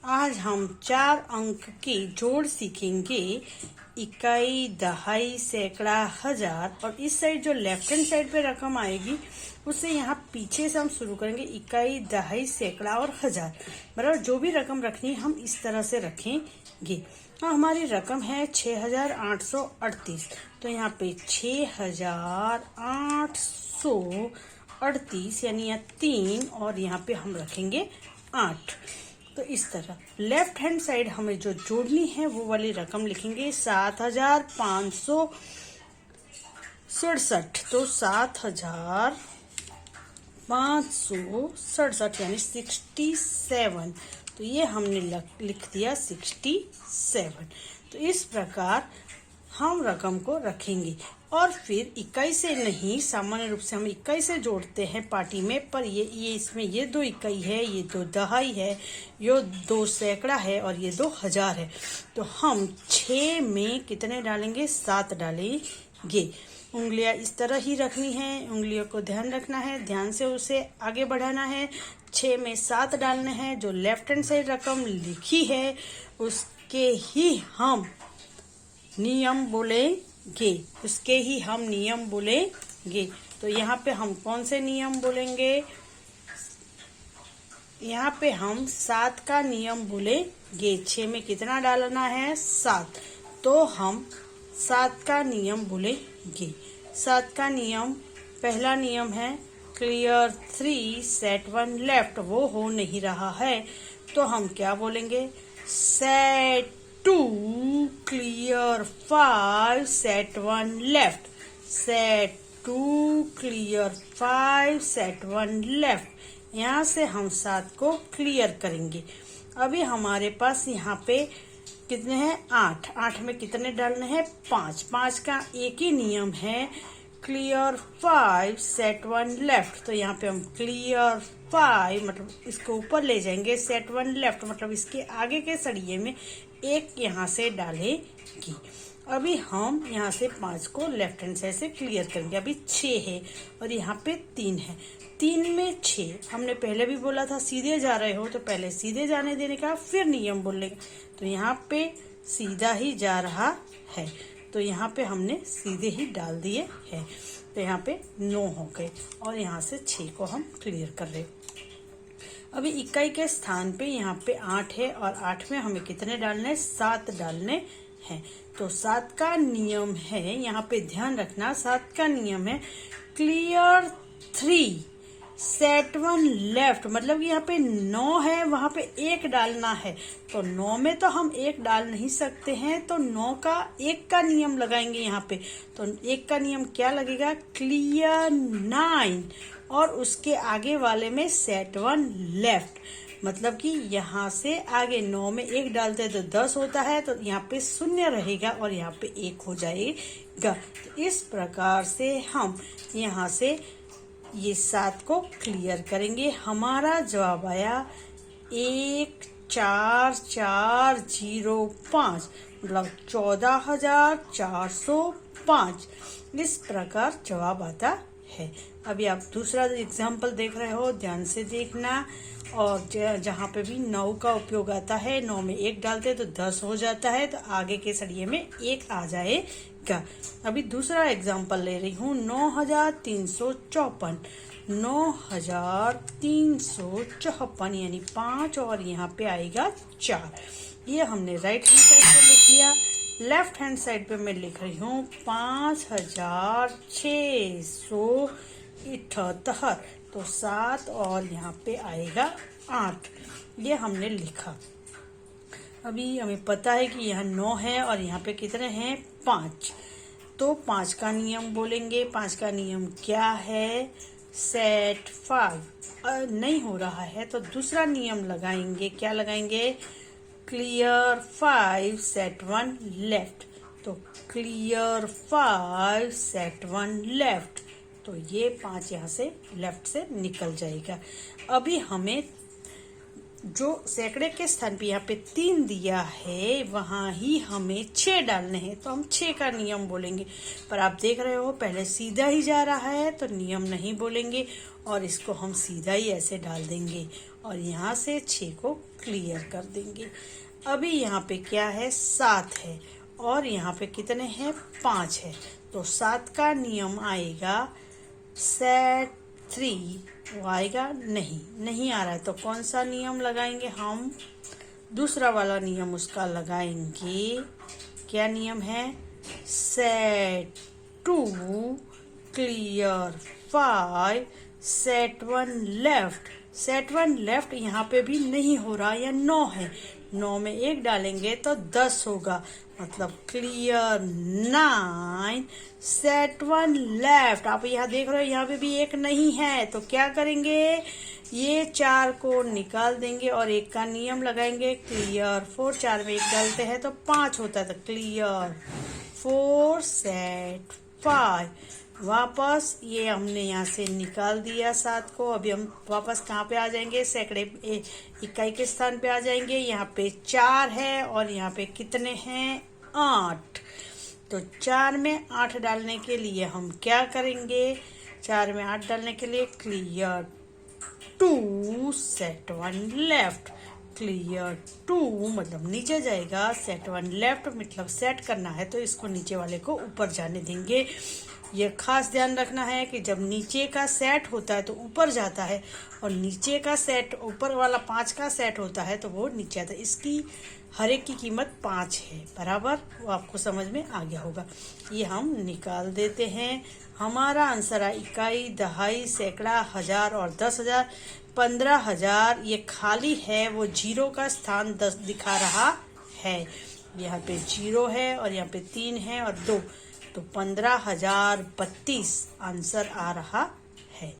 आज हम 4 अंक के जोड़ सीखेंगे। इकाई, दहाई, सैकड़ा, हजार। और इस साइड जो लेफ्ट हैंड साइड पे रकम आएगी उससे यहाँ पीछे से हम शुरू करेंगे। इकाई, दहाई, सैकड़ा और हजार, बराबर। जो भी रकम रखनी है हम इस तरह से रखेंगे। हमारी रकम है 6838। तो यहाँ पे 6838 यानी यहाँ 3 और यहाँ पे हम रखेंगे 8। तो इस तरह लेफ्ट हैंड साइड हमें जो जोड़नी है वो वाली रकम लिखेंगे 7567। तो 7567 यानी 67। तो ये हमने लिख दिया 67। तो इस प्रकार हम रकम को रखेंगे। और फिर इकाई से नहीं, सामान्य रूप से हम इकाई से जोड़ते हैं पार्टी में, पर ये इसमें ये 2 इकाई है, ये 2 दहाई है, ये 2 सैकड़ा है और ये 2 हजार है। तो हम 6 में कितने डालेंगे? 7 डालेंगे। उंगलियां इस तरह ही रखनी है, उंगलियों को ध्यान रखना है, ध्यान से उसे आगे बढ़ाना है। 6 में 7 डालने हैं। जो लेफ्ट हैंड साइड रकम लिखी है उसके ही हम नियम बोलेंगे। तो यहाँ पे हम कौन से नियम बोलेंगे? यहाँ पे हम 7 का नियम बोलेंगे। 6 में कितना डालना है? 7। तो हम 7 का नियम बोलेंगे। 7 का नियम, पहला नियम है क्लियर 3 सेट 1 लेफ्ट। वो हो नहीं रहा है तो हम क्या बोलेंगे? Set 2 clear 5 set 1 left. Set 2 clear 5 set 1 left. यहाँ से हम 7 को क्लियर करेंगे। अभी हमारे पास यहाँ पे कितने हैं? 8। 8 में कितने डालने हैं? 5। 5 का एक ही नियम है क्लियर 5 सेट 1 लेफ्ट। तो यहाँ पे हम क्लियर 5 मतलब इसको ऊपर ले जाएंगे, सेट 1 लेफ्ट मतलब इसके आगे के सरिये में एक यहाँ से डालेंगे। अभी हम यहाँ से 5 को लेफ्ट हैंड साइड से क्लियर करेंगे। अभी 6 है और यहाँ पे 3 है। 3 में 6 हमने पहले भी बोला था, सीधे जा रहे हो तो पहले सीधे जाने देने का, फिर नियम बोलेंगे। तो यहाँ पे सीधा ही जा रहा है तो यहाँ पे हमने सीधे ही डाल दिए हैं। तो यहाँ पे 9 हो गए और यहाँ से 6 को हम क्लियर कर रहे। अभी इकाई के स्थान पे यहाँ पे 8 है और 8 में हमें कितने डालने हैं? 7 डालने हैं। तो 7 का नियम है, यहाँ पे ध्यान रखना, 7 का नियम है क्लियर 3 सेट 1 लेफ्ट। मतलब कि यहाँ पे 9 है, वहां पे 1 डालना है। तो 9 में तो हम 1 डाल नहीं सकते हैं, तो 9 का 1 का नियम लगाएंगे यहाँ पे। तो 1 का नियम क्या लगेगा? क्लियर 9 और उसके आगे वाले में सेट 1 लेफ्ट। मतलब कि यहाँ से आगे 9 में 1 डालते हैं तो 10 होता है, तो यहाँ पे 0 रहेगा और यहाँ पे 1 हो जाएगा। तो इस प्रकार से हम यहाँ से ये 7 को क्लियर करेंगे। हमारा जवाब आया 14405 मतलब 14405। इस प्रकार जवाब आता है। अभी आप दूसरा एग्जाम्पल देख रहे हो, ध्यान से देखना। और जहाँ पे भी 9 का उपयोग आता है, 9 में 1 डालते हैं तो 10 हो जाता है, तो आगे के सरिये में 1 आ जाएगा। अभी दूसरा एग्जाम्पल ले रही हूँ 9354। 9354 यानी 5 और यहाँ पे आएगा 4। ये हमने राइट हैंड साइड पे लिख लिया। लेफ्ट हैंड साइड पे मैं लिख रही हूँ 5678। तो 7 और यहाँ पे आएगा 8। ये हमने लिखा। अभी हमें पता है कि यहाँ 9 है और यहाँ पे कितने हैं? 5। तो 5 का नियम बोलेंगे। 5 का नियम क्या है? सेट 5। नहीं हो रहा है तो दूसरा नियम लगाएंगे। क्या लगाएंगे? Clear 5 set 1 left. तो क्लियर 5 सेट 1 लेफ्ट। तो ये 5 यहाँ से लेफ्ट से निकल जाएगा। अभी हमें जो सैकड़े के स्थान पे यहाँ पे 3 दिया है वहाँ ही हमें 6 डालने हैं, तो हम 6 का नियम बोलेंगे। पर आप देख रहे हो पहले सीधा ही जा रहा है तो नियम नहीं बोलेंगे और इसको हम सीधा ही ऐसे डाल देंगे और यहाँ से 6 को क्लियर कर देंगे। अभी यहाँ पे क्या है 7 है और यहाँ पे कितने हैं 5 है, तो 7 का नियम आएगा सेट 3, वो आएगा नहीं आ रहा है, तो कौन सा नियम लगाएंगे हम, दूसरा वाला नियम उसका लगाएंगे। क्या नियम है, set 2 clear 5 set 1 left. Set 1 left यहाँ पे भी नहीं हो रहा, या 9 है, 9 में 1 डालेंगे तो 10 होगा, मतलब क्लियर 9 सेट 1 लेफ्ट। आप यहाँ देख रहे हो यहाँ पे भी 1 नहीं है, तो क्या करेंगे, ये 4 को निकाल देंगे और 1 का नियम लगाएंगे क्लियर 4। 4 में 1 डालते हैं तो 5 होता है, तो क्लियर 4 सेट 5। वापस ये हमने यहाँ से निकाल दिया 7 को। अभी हम वापस कहाँ पे आ जाएंगे, सैकड़े इकाई के स्थान पे आ जाएंगे। यहाँ पे 4 है और यहाँ पे कितने हैं 8, तो 4 में 8 डालने के लिए हम क्या करेंगे, 4 में 8 डालने के लिए क्लियर 2 सेट 1 लेफ्ट। क्लियर 2 मतलब नीचे जाएगा, सेट 1 लेफ्ट मतलब सेट करना है तो इसको नीचे वाले को ऊपर जाने देंगे। ये खास ध्यान रखना है कि जब नीचे का सेट होता है तो ऊपर जाता है और नीचे का सेट ऊपर वाला 5 का सेट होता है तो वो नीचे आता है। इसकी हर एक की कीमत 5 है बराबर, वो आपको समझ में आ गया होगा। ये हम निकाल देते हैं। हमारा आंसर है इकाई, दहाई, सैकड़ा, हजार और 10,000। 15,000 ये खाली है, वो जीरो का स्थान 10 दिखा रहा है। यहाँ पे 0 है और यहाँ पे 3 है और 2, तो 15,032 आंसर आ रहा